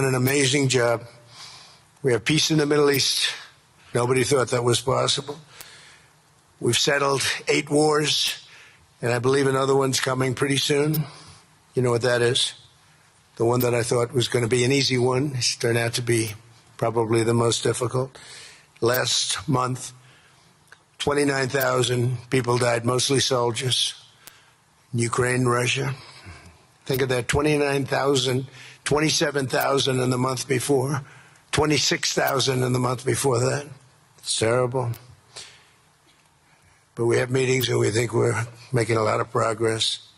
An amazing job. We have peace in the Middle East. Nobody thought that was possible. We've settled 8 wars, and I believe another one's coming pretty soon. You know what that is? The one that I thought was going to be an easy one has turned out to be probably the most difficult. Last month, 29,000 people died, mostly soldiers, in Ukraine, Russia. Think of that, 29,000, 27,000 in the month before, 26,000 in the month before that. It's terrible. But we have meetings and we think we're making a lot of progress.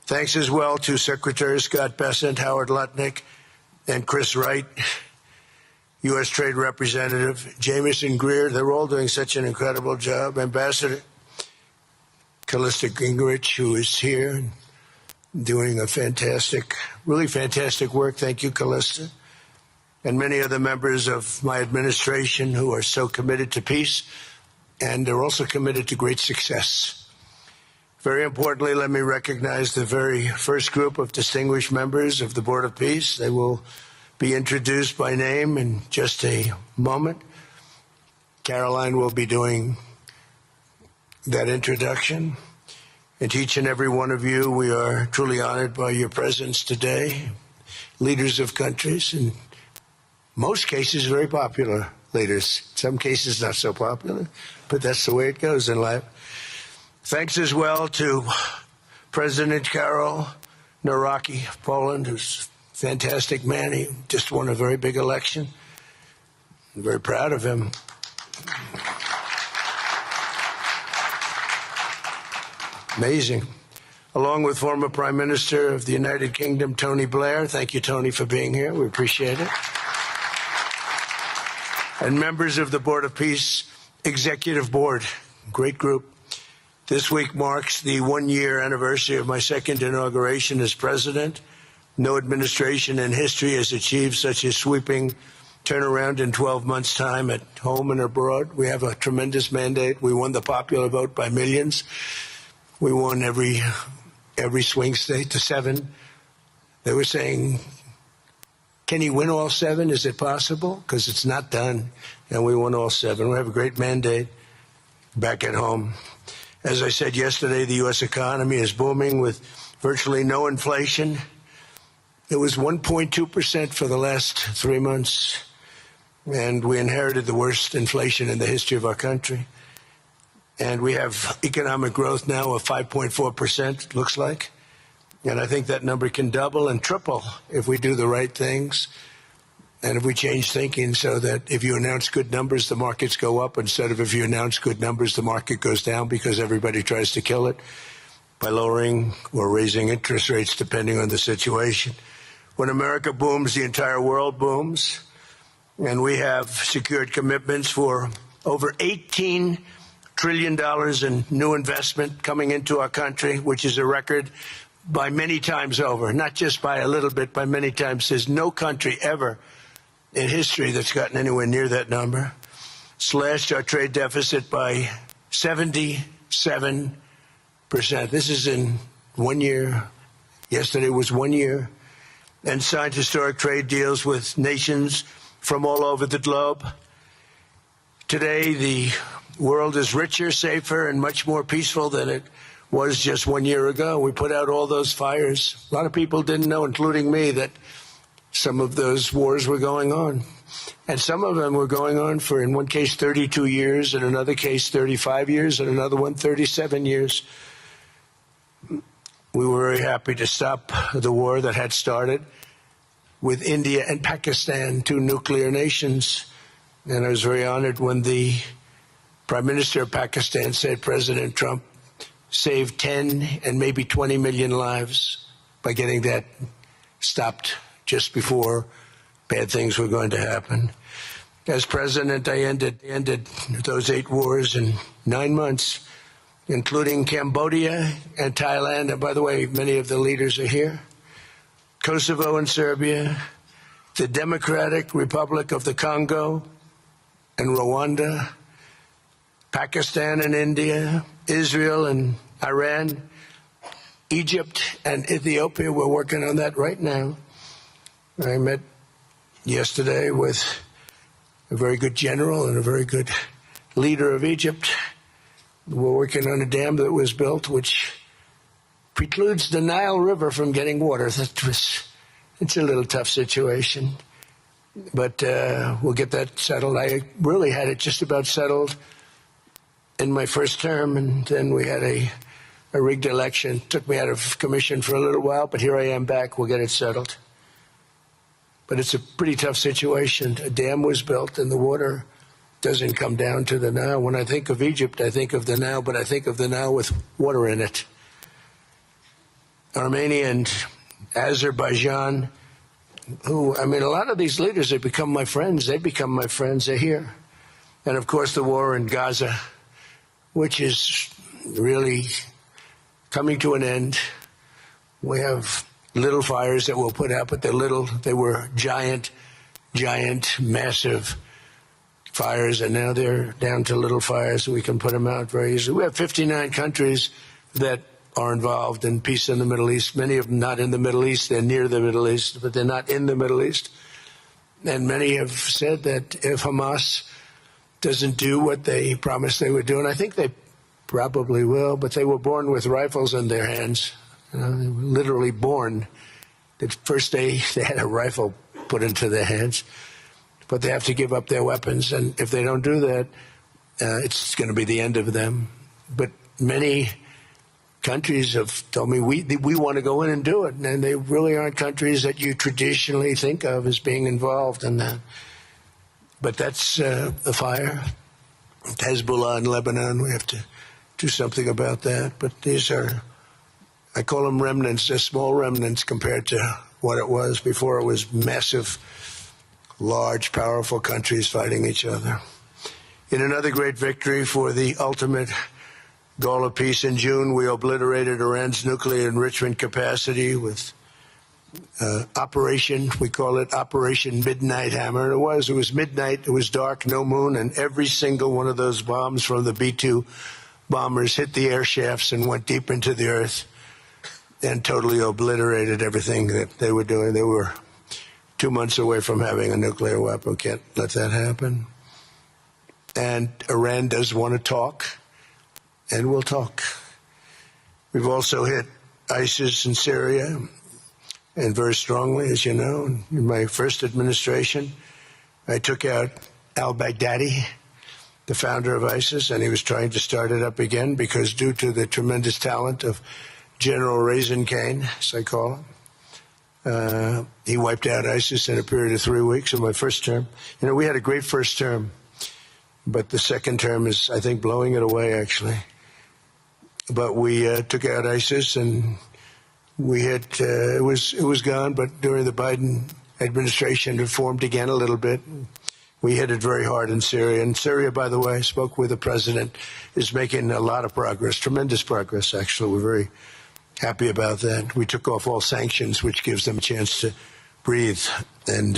Thanks as well to Secretaries Scott Bessent, Howard Lutnick, and Chris Wright, U.S. Trade Representative, Jamieson Greer. They're all doing such an incredible job. Ambassador 𝗪𝗪 Gingrich, who is here, doing a fantastic, really fantastic work. Thank you, 𝗪𝗪. And many other members of my administration who are so committed to peace, and they're also committed to great success. Very importantly, let me recognize the very first group of distinguished members of the Board of Peace. They will be introduced by name in just a moment. Caroline will be doing that introduction. And to each and every one of you, we are truly honored by your presence today. Leaders of countries, in most cases very popular leaders, some cases not so popular, but that's the way it goes in life. Thanks as well to President Karol Nawrocki of Poland, who's a fantastic man. He just won a very big election. I'm very proud of him. Amazing. Along with former Prime Minister of the United Kingdom, Tony Blair. Thank you, Tony, for being here. We appreciate it. And members of the Board of Peace Executive Board, great group. This week marks the 1-year anniversary of my second inauguration as president. No administration in history has achieved such a sweeping turnaround in 12 months' time at home and abroad. We have a tremendous mandate. We won the popular vote by millions. We won every swing state to 7. They were saying, can he win all 7? Is it possible? Because it's not done. And we won all 7. We have a great mandate back at home. As I said yesterday, the U.S. economy is booming with virtually no inflation. It was 1.2% for the last 3 months. And we inherited the worst inflation in the history of our country. And we have economic growth now of 5.4%, it looks like. And I think that number can double and triple if we do the right things and if we change thinking so that if you announce good numbers, the markets go up instead of if you announce good numbers, the market goes down because everybody tries to kill it by lowering or raising interest rates depending on the situation. When America booms, the entire world booms. And we have secured commitments for over $18 trillion in new investment coming into our country, which is a record by many times over, not just by a little bit, by many times. There's no country ever in history that's gotten anywhere near that number. Slashed our trade deficit by 77%. This is in 1 year. Yesterday was 1 year. And signed historic trade deals with nations from all over the globe. Today, the world is richer, safer, and much more peaceful than it was just 1 year ago. We put out all those fires. A lot of people didn't know, including me, that some of those wars were going on. And some of them were going on for, in one case, 32 years, in another case, 35 years, and another one, 37 years. We were very happy to stop the war that had started with India and Pakistan, 2 nuclear nations. And I was very honored when the Prime Minister of Pakistan said President Trump saved 10 and maybe 20 million lives by getting that stopped just before bad things were going to happen. As president, I ended those 8 wars in 9 months, including Cambodia and Thailand. And by the way, many of the leaders are here. Kosovo and Serbia, the Democratic Republic of the Congo and Rwanda, Pakistan and India, Israel and Iran, Egypt and Ethiopia. We're working on that right now. I met yesterday with a very good general and a very good leader of Egypt. We're working on a dam that was built which precludes the Nile River from getting water. It's a little tough situation, but we'll get that settled. I really had it just about settled in my first term, and then we had a rigged election. Took me out of commission for a little while, but here I am back. We'll get it settled. But it's a pretty tough situation. A dam was built, and the water doesn't come down to the Nile. When I think of Egypt, I think of the Nile, but I think of the Nile with water in it. Armenia and Azerbaijan, a lot of these leaders have become my friends. They become my friends. They're here. And, of course, the war in Gaza, which is really coming to an end. We have little fires that we'll put out, but they're little. They were giant, massive fires, and now they're down to little fires. We can put them out very easily. We have 59 countries that are involved in peace in the Middle East. Many of them not in the Middle East. They're near the Middle East, but they're not in the Middle East. And many have said that if Hamas doesn't do what they promised they would do, and I think they probably will, but they were born with rifles in their hands. They were literally born. The first day they had a rifle put into their hands, but they have to give up their weapons. And if they don't do that, it's going to be the end of them. But many countries have told me we want to go in and do it, and they really aren't countries that you traditionally think of as being involved in that. But that's the fire. Hezbollah in Lebanon, we have to do something about that. But these are, I call them remnants. They're small remnants compared to what it was before. It was massive, large, powerful countries fighting each other. In another great victory for the ultimate goal of peace, in June, we obliterated Iran's nuclear enrichment capacity with operation, we call it Operation Midnight Hammer. It was midnight, it was dark, no moon, and every single one of those bombs from the B-2 bombers hit the air shafts and went deep into the earth and totally obliterated everything that they were doing. They were 2 months away from having a nuclear weapon. Can't let that happen. And Iran does want to talk, and we'll talk. We've also hit ISIS in Syria, and very strongly, as you know. In my first administration, I took out al-Baghdadi, the founder of ISIS, and he was trying to start it up again because due to the tremendous talent of General Raisin Kane, as I call him, he wiped out ISIS in a period of 3 weeks in my first term. We had a great first term, but the second term is, I think, blowing it away, actually. But we took out ISIS, and we hit, it was gone, but during the Biden administration, it formed again a little bit. We hit it very hard in Syria. And Syria, by the way, I spoke with the president, is making a lot of progress, tremendous progress, actually. We're very happy about that. We took off all sanctions, which gives them a chance to breathe. And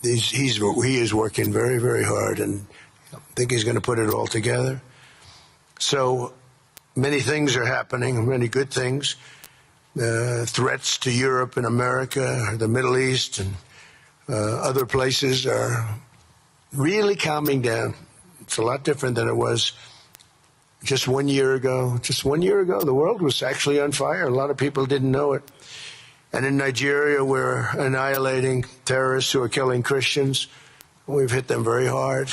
he is working very, very hard, and I think he's going to put it all together. So many things are happening, many good things. Threats to Europe and America, the Middle East, and other places are really calming down. It's a lot different than it was just 1 year ago. Just 1 year ago, the world was actually on fire. A lot of people didn't know it. And in Nigeria, we're annihilating terrorists who are killing Christians. We've hit them very hard.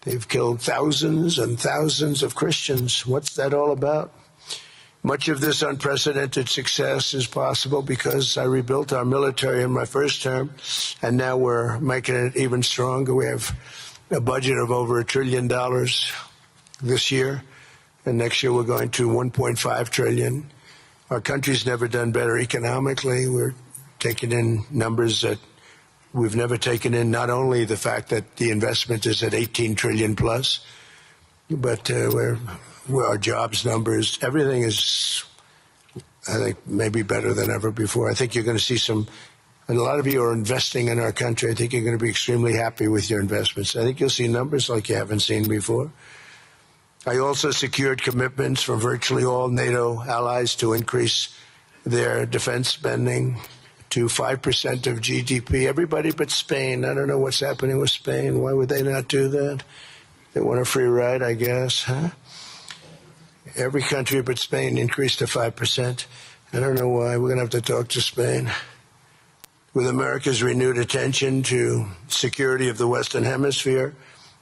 They've killed thousands and thousands of Christians. What's that all about? Much of this unprecedented success is possible because I rebuilt our military in my first term, and now we're making it even stronger. We have a budget of over $1 trillion this year, and next year we're going to $1.5 trillion. Our country's never done better economically. We're taking in numbers that we've never taken in, not only the fact that the investment is at 18 trillion plus, but our jobs numbers, everything is, I think, maybe better than ever before. I think you're going to see and a lot of you are investing in our country. I think you're going to be extremely happy with your investments. I think you'll see numbers like you haven't seen before. I also secured commitments from virtually all NATO allies to increase their defense spending to 5% of GDP. Everybody but Spain. I don't know what's happening with Spain. Why would they not do that? They want a free ride, I guess, huh? Every country but Spain increased to 5%. I don't know why. We're going to have to talk to Spain. With America's renewed attention to security of the Western Hemisphere,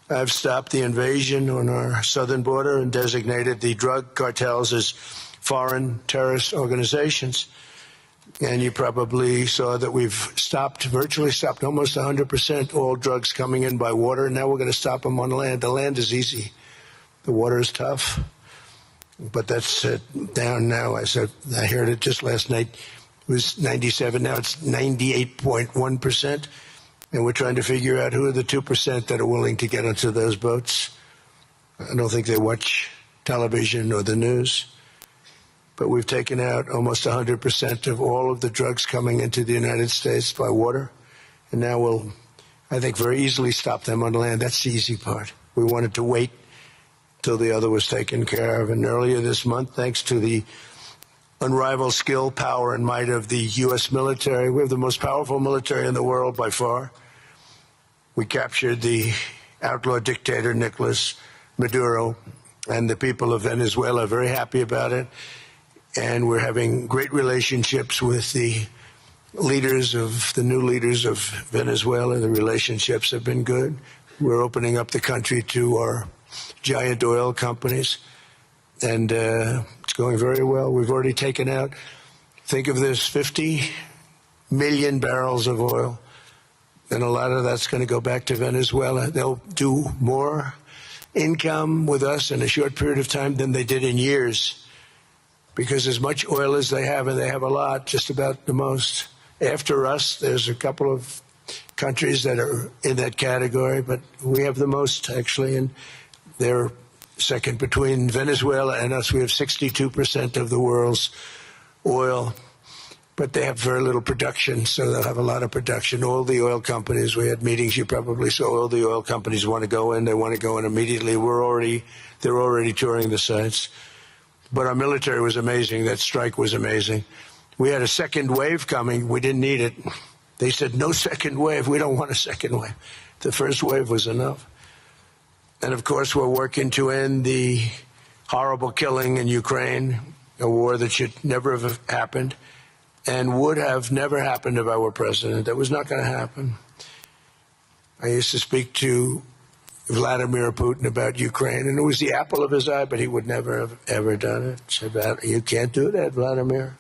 I've stopped the invasion on our southern border and designated the drug cartels as foreign terrorist organizations. And you probably saw that we've virtually stopped almost 100% all drugs coming in by water. Now we're going to stop them on land. The land is easy. The water is tough. But that's down now. I heard it just last night. It was 97. Now it's 98.1%. And we're trying to figure out who are the 2% that are willing to get onto those boats. I don't think they watch television or the news. But we've taken out almost 100% of all of the drugs coming into the United States by water. And now we'll, I think, very easily stop them on land. That's the easy part. We wanted to wait till the other was taken care of. And earlier this month, thanks to the unrivaled skill, power, and might of the U.S. military, we have the most powerful military in the world by far. We captured the outlaw dictator Nicolas Maduro, and the people of Venezuela are very happy about it. And we're having great relationships with the new leaders of Venezuela. The relationships have been good. We're opening up the country to our giant oil companies, and it's going very well. We've already taken out, think of this, 50 million barrels of oil, and a lot of that's going to go back to Venezuela. They'll do more income with us in a short period of time than they did in years, because as much oil as they have, and they have a lot, just about the most. After us, there's a couple of countries that are in that category, but we have the most, actually, and they're second between Venezuela and us. We have 62% of the world's oil, but they have very little production, so they'll have a lot of production. All the oil companies, we had meetings, you probably saw, all the oil companies want to go in. They want to go in immediately. They're already touring the sites. But our military was amazing. That strike was amazing. We had a second wave coming. We didn't need it. They said, no second wave. We don't want a second wave. The first wave was enough. And, of course, we're working to end the horrible killing in Ukraine, a war that should never have happened and would have never happened if I were president. That was not going to happen. I used to speak to Vladimir Putin about Ukraine, and it was the apple of his eye, but he would never have ever done it. Said, you can't do that, Vladimir.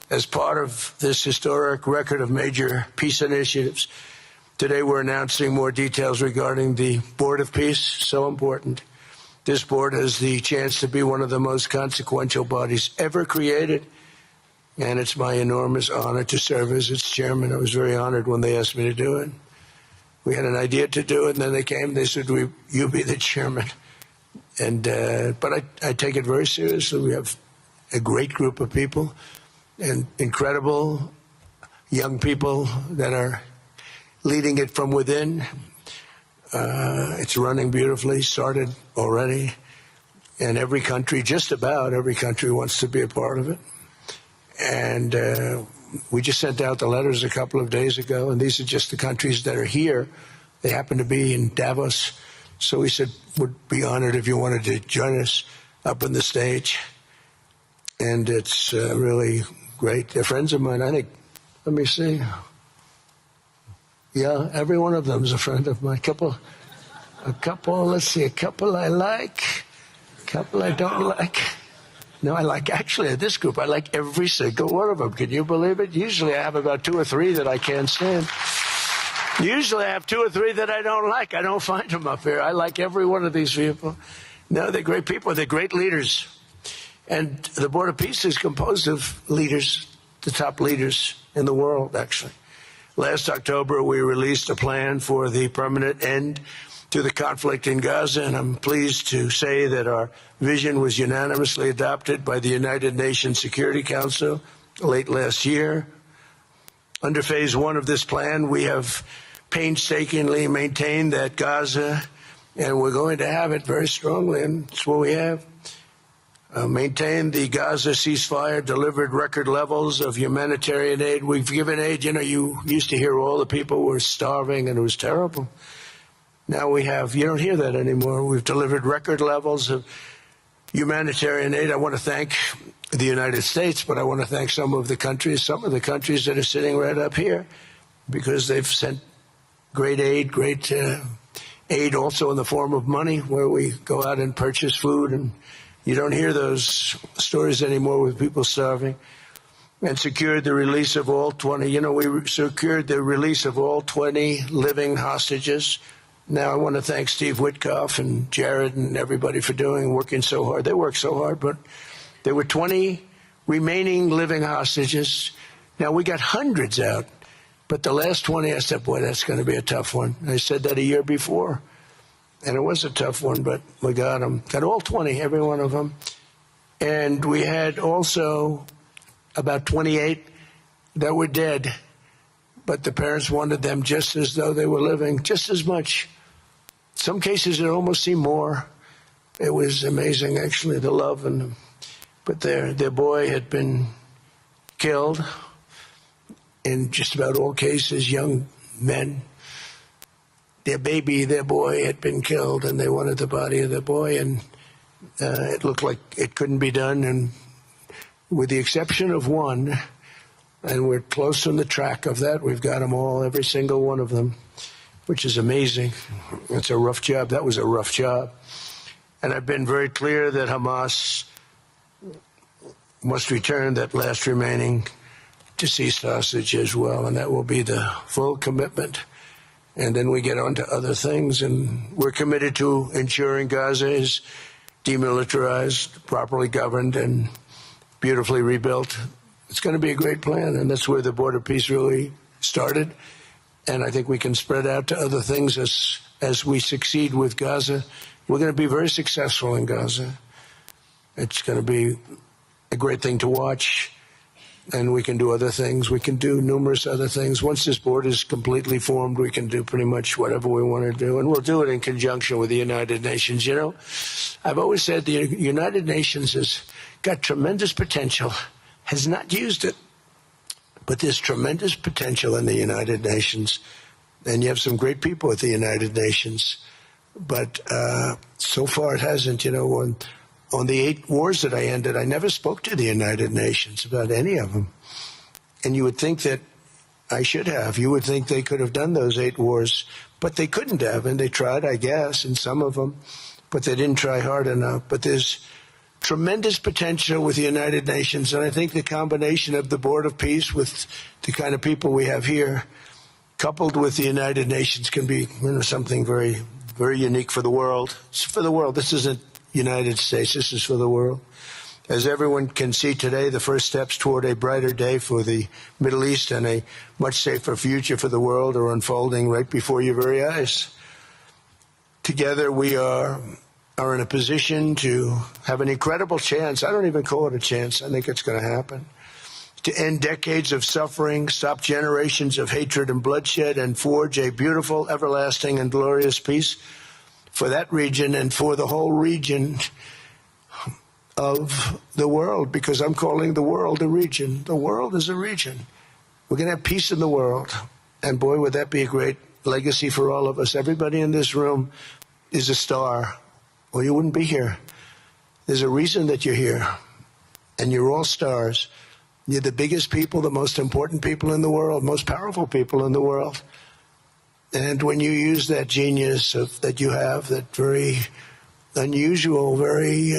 As part of this historic record of major peace initiatives, today we're announcing more details regarding the Board of Peace, so important. This board has the chance to be one of the most consequential bodies ever created, and it's my enormous honor to serve as its chairman. I was very honored when they asked me to do it. We had an idea to do it, and then they came, they said, you be the chairman. And but I take it very seriously. We have a great group of people and incredible young people that are leading it from within. It's running beautifully, started already. And every country, just about every country, wants to be a part of it. And we just sent out the letters a couple of days ago, and these are just the countries that are here. They happen to be in Davos. So we said, would be honored if you wanted to join us up on the stage. And it's really great. They're friends of mine. I think, let me see. Yeah, every one of them is a friend of mine. A couple, let's see, a couple I like, a couple I don't like. No, I like, actually, at this group, I like every single one of them. Can you believe it? Usually I have about 2 or 3 that I can't stand. Usually I have 2 or 3 that I don't like. I don't find them up here. I like every one of these people. No, they're great people. They're great leaders. And the Board of Peace is composed of leaders, the top leaders in the world, actually. Last October, we released a plan for the permanent end to the conflict in Gaza, and I'm pleased to say that our vision was unanimously adopted by the United Nations Security Council late last year. Under phase 1 of this plan, we have painstakingly maintained that Gaza, and we're going to have it very strongly, and it's what we have, maintained the Gaza ceasefire, delivered record levels of humanitarian aid. We've given aid. You know, you used to hear all the people were starving and it was terrible. Now you don't hear that anymore. We've delivered record levels of humanitarian aid. I want to thank the United States, but I want to thank some of the countries that are sitting right up here, because they've sent great aid, aid also in the form of money, where we go out and purchase food, and you don't hear those stories anymore with people starving. And secured the release of all 20, we secured the release of all 20 living hostages. Now, I want to thank Steve Witkoff and Jared and everybody for working so hard. They worked so hard, but there were 20 remaining living hostages. Now, we got hundreds out, but the last 20, I said, boy, that's going to be a tough one. I said that a year before, and it was a tough one, but we got them. Got all 20, every one of them. And we had also about 28 that were dead, but the parents wanted them just as though they were living, just as much. Some cases it almost seemed more. It was amazing, actually, the love but their boy had been killed. In just about all cases, young men. Their boy had been killed, and they wanted the body of the boy, and it looked like it couldn't be done. And with the exception of one, and we're close on the track of that, we've got them all, every single one of them, which is amazing. It's a rough job. That was a rough job. And I've been very clear that Hamas must return that last remaining deceased hostage as well, and that will be the full commitment. And then we get on to other things, and we're committed to ensuring Gaza is demilitarized, properly governed, and beautifully rebuilt. It's going to be a great plan, and that's where the Board of Peace really started. And I think we can spread out to other things as we succeed with Gaza. We're going to be very successful in Gaza. It's going to be a great thing to watch, and we can do other things. We can do numerous other things. Once this board is completely formed, we can do pretty much whatever we want to do, and we'll do it in conjunction with the United Nations. I've always said the United Nations has got tremendous potential, has not used it, but there's tremendous potential in the United Nations, and you have some great people at the United Nations, but so far it hasn't. On the 8 wars that I ended, I never spoke to the United Nations about any of them. And you would think that I should have. You would think they could have done those 8 wars, but they couldn't have. And they tried, I guess, in some of them, but they didn't try hard enough. But there's tremendous potential with the United Nations. And I think the combination of the Board of Peace with the kind of people we have here, coupled with the United Nations, can be something very, very unique for the world. It's for the world. This isn't United States. This is for the world. As everyone can see today, the first steps toward a brighter day for the Middle East and a much safer future for the world are unfolding right before your very eyes. Together we are in a position to have an incredible chance. I don't even call it a chance. I think it's going to happen. To end decades of suffering, stop generations of hatred and bloodshed, and forge a beautiful, everlasting, and glorious peace for that region and for the whole region of the world, because I'm calling the world a region. The world is a region. We're going to have peace in the world. And boy, would that be a great legacy for all of us. Everybody in this room is a star, or you wouldn't be here. There's a reason that you're here, and you're all stars. You're the biggest people, the most important people in the world, most powerful people in the world. And when you use that genius that you have, that very unusual, very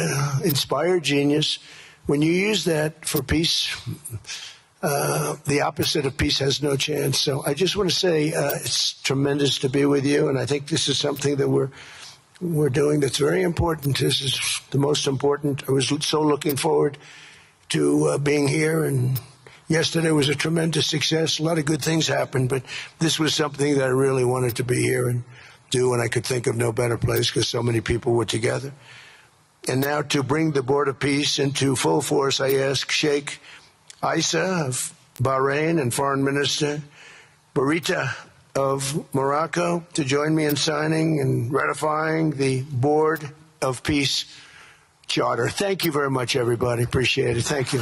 inspired genius, when you use that for peace, the opposite of peace has no chance. So I just want to say it's tremendous to be with you, and I think this is something that we're doing that's very important. This is the most important. I was so looking forward to being here, and yesterday was a tremendous success. A lot of good things happened, but this was something that I really wanted to be here and do, and I could think of no better place because so many people were together. And now to bring the Board of Peace into full force, I ask Sheikh 𝗖𝗹𝗹𝗀 of Bahrain and Foreign Minister 𝗣𝗿𝗲𝗀 of Morocco to join me in signing and ratifying the Board of Peace charter. Thank you very much, everybody. Appreciate it. Thank you.